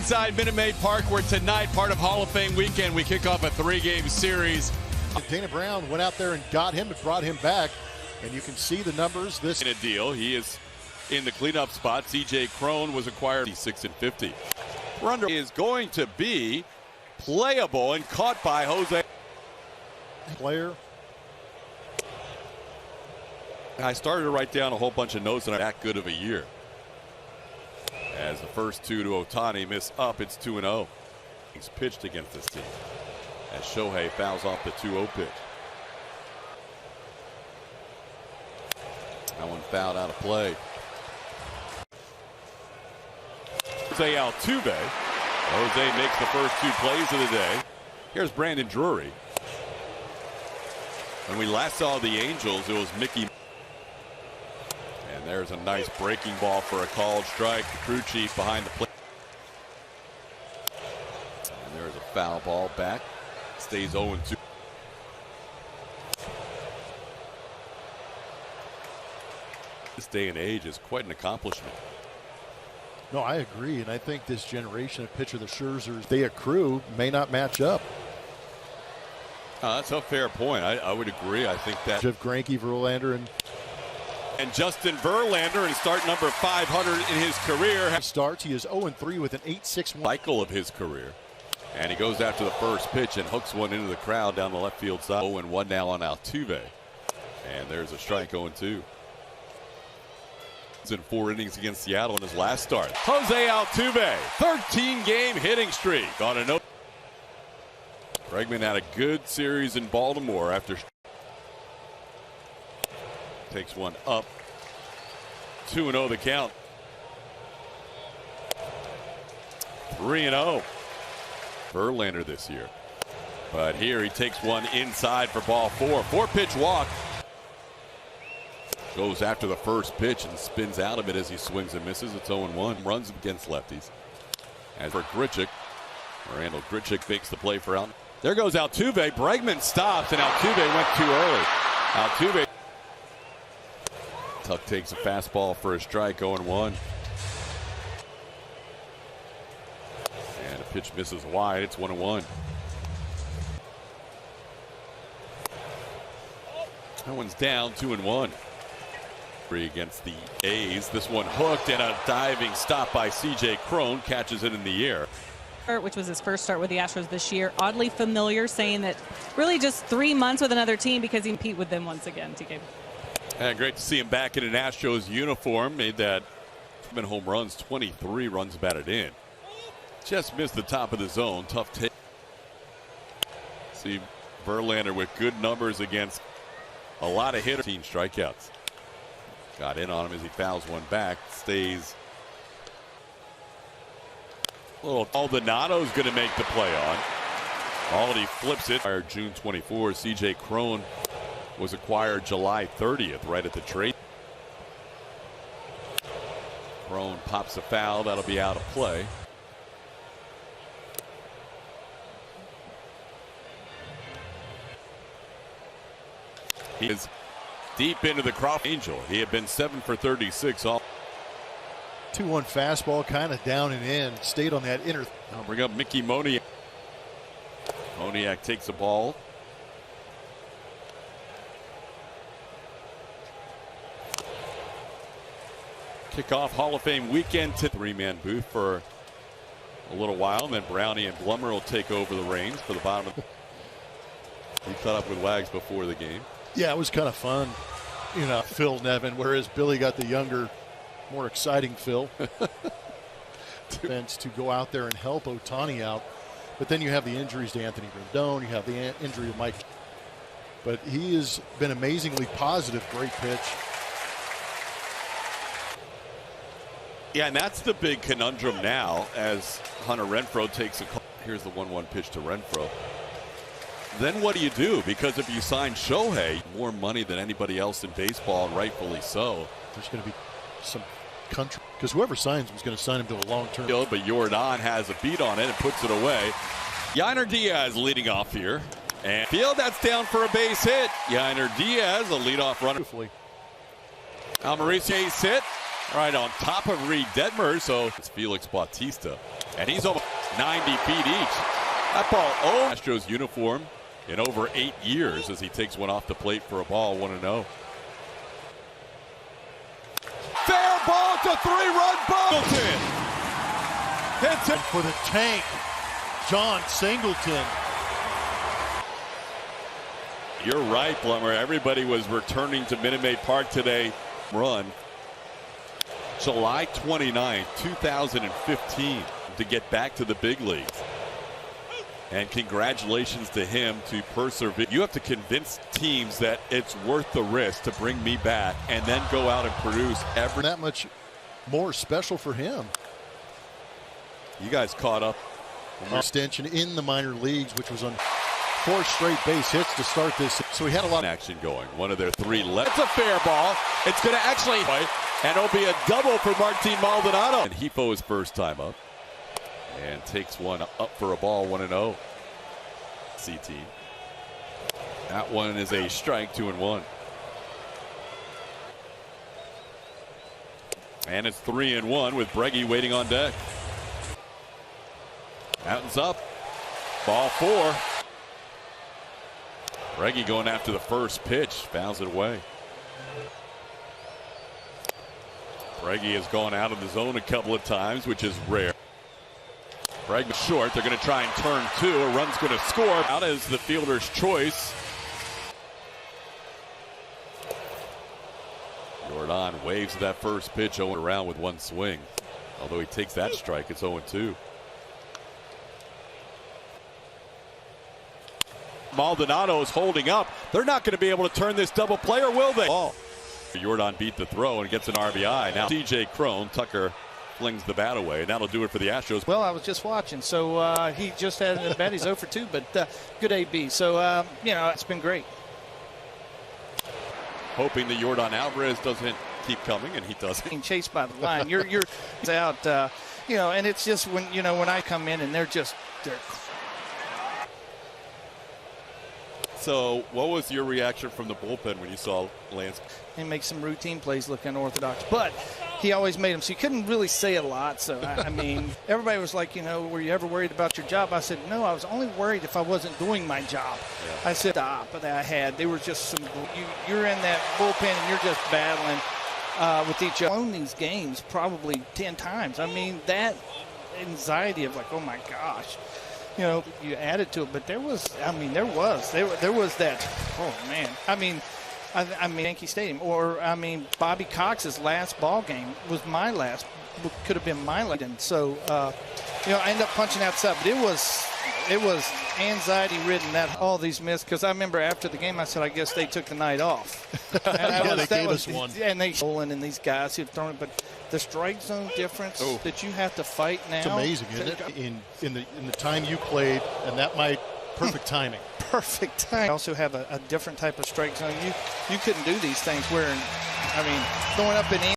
inside Minute Maid Park, where tonight, part of Hall of Fame weekend, we kick off a 3-game series. Dana Brown went out there and got him and brought him back, and you can see the numbers. This in a deal, he is in the cleanup spot. C.J. Cron was acquired 6-50. Runder is going to be playable and caught by Jose. Player. I started to write down a whole bunch of notes that are that good of a year. As the first two to Ohtani miss up, it's 2-0. He's pitched against this team as Shohei fouls off the 2-0 pitch. That one fouled out of play. Jose Altuve. Jose makes the first two plays of the day. Here's Brandon Drury. When we last saw the Angels, it was Mickey. And there's a nice breaking ball for a called strike. The crew chief behind the plate. And there's a foul ball back. Stays 0-2. This day and age is quite an accomplishment. No, I agree, and I think this generation of pitcher, the Scherzers, they accrue, may not match up. That's a fair point. I would agree. I think that Jeff Greinke, Verlander, and Justin Verlander in start number 500 in his career. Starts. He is 0-3 with an 8.61 cycle of his career. And he goes after the first pitch and hooks one into the crowd down the left field side. 0-1 now on Altuve. And there's a strike. 0-2. In 4 innings against Seattle in his last start. Jose Altuve, 13-game hitting streak on a no. Bregman had a good series in Baltimore after takes one up. 2-0 the count. 3-0 Verlander this year. But here he takes one inside for ball 4. 4-pitch walk. Goes after the first pitch and spins out of it as he swings and misses. It's 0-1. Runs against lefties. As for Grichuk, Randall Grichuk makes the play for Altuve. There goes Altuve. Bregman stops, and Altuve went too early. Altuve. Tuck takes a fastball for a strike. 0-1. And a pitch misses wide. It's 1-1. That one's down. 2-1. Against the A's. This one hooked, and a diving stop by C.J. Cron catches it in the air. Which was his first start with the Astros this year. Oddly familiar, saying that really just 3 months with another team because he compete with them once again. TK. And great to see him back in an Astros uniform. Made that home runs, 23 runs batted in. Just missed the top of the zone. Tough take. See Verlander with good numbers against a lot of hitters. 13 strikeouts. Got in on him as he fouls one back. Stays. Aldonado's going to make the play on. Aldi flips it. June 24. C.J. Cron was acquired July 30th, right at the trade. Cron pops a foul. That'll be out of play. He is deep into the crop. Angel. He had been 7 for 36 all. 2-1 fastball, kind of down and in. Stayed on that inner. I'll bring up Mickey Moniak. Moniak takes the ball. Kickoff Hall of Fame weekend to 3-man booth for a little while, and then Brownie and Blummer will take over the reins for the bottom of the. He caught up with Wags before the game. Yeah, it was kind of fun, you know, Phil Nevin, whereas Billy got the younger, more exciting Phil. To go out there and help Ohtani out. But then you have the injuries to Anthony Rendon, you have the injury to Mike. But he has been amazingly positive. Great pitch. Yeah, and that's the big conundrum now as Hunter Renfroe takes a call. Here's the 1-1 pitch to Renfroe. Then what do you do? Because if you sign Shohei, more money than anybody else in baseball, and rightfully so. There's going to be some country, because whoever signs him is going to sign him to a long-term. But Jordan has a beat on it and puts it away. Yainer Diaz leading off here. And field, that's down for a base hit. Yainer Diaz, a leadoff runner. Beautifully. Almarice hit. All right, on top of Reed Detmer, so it's Felix Bautista. And he's almost 90 feet each. That ball over Astros uniform in over 8 years as he takes one off the plate for a ball, 1-0. Fair ball to 3-run ball. Hits it for the tank, John Singleton. You're right, Plummer. Everybody was returning to Minute Maid Park today. Run July 29, 2015 to get back to the big leagues. And congratulations to him to persevere. You have to convince teams that it's worth the risk to bring me back and then go out and produce every. That much more special for him. You guys caught up. Extension in the minor leagues, which was on 4 straight base hits to start this. So he had a lot of action going. One of their 3 left. It's a fair ball. It's going to actually, and it'll be a double for Martin Maldonado. And Hifo is first time up and takes one up for a ball, 1-0. CT. That one is a strike, 2-1. And it's 3-1 with Breggy waiting on deck. Mountains up. Ball 4. Breggy going after the first pitch, fouls it away. Breggy has gone out of the zone a couple of times, which is rare. Bregman short. They're going to try and turn 2. A run's going to score. Out as the fielder's choice. Jordan waves that first pitch, 0 around with 1 swing. Although he takes that strike, it's 0-2. Maldonado is holding up. They're not going to be able to turn this double play, or will they? Ball. Jordan beat the throw and gets an RBI. Now DJ Crone, Tucker flings the bat away, and that'll do it for the Astros. Well, I was just watching, so he just had an at bat. He's 0 for 2, but good AB. So, you know, it's been great. Hoping that Jordan Alvarez doesn't keep coming, and he doesn't. Being chased by the line. You're out, you know, and it's just when I come in and they're. So, what was your reaction from the bullpen when you saw Lance? He makes some routine plays look unorthodox, but he always made them, so you couldn't really say a lot. So, I mean, everybody was like, you know, were you ever worried about your job? I said, no, I was only worried if I wasn't doing my job. Yeah. I said, stop that I had. They were just some, you're in that bullpen and you're just battling with each other. Won these games probably 10 times. I mean, that anxiety of like, oh my gosh. You know, you added to it, but there was that, oh man, I mean, Yankee Stadium, or I mean, Bobby Cox's last ball game was my last, could have been my last, and so, you know, I ended up punching outside, but it was anxiety ridden that all these missed, because I remember after the game I said I guess they took the night off. And they gave us one. And they stolen in these guys who've thrown it, but the strike zone difference that you have to fight now. It's amazing, isn't it? In the time you played, and that might perfect timing. Perfect timing. You also have a different type of strike zone. You couldn't do these things where, I mean, going up in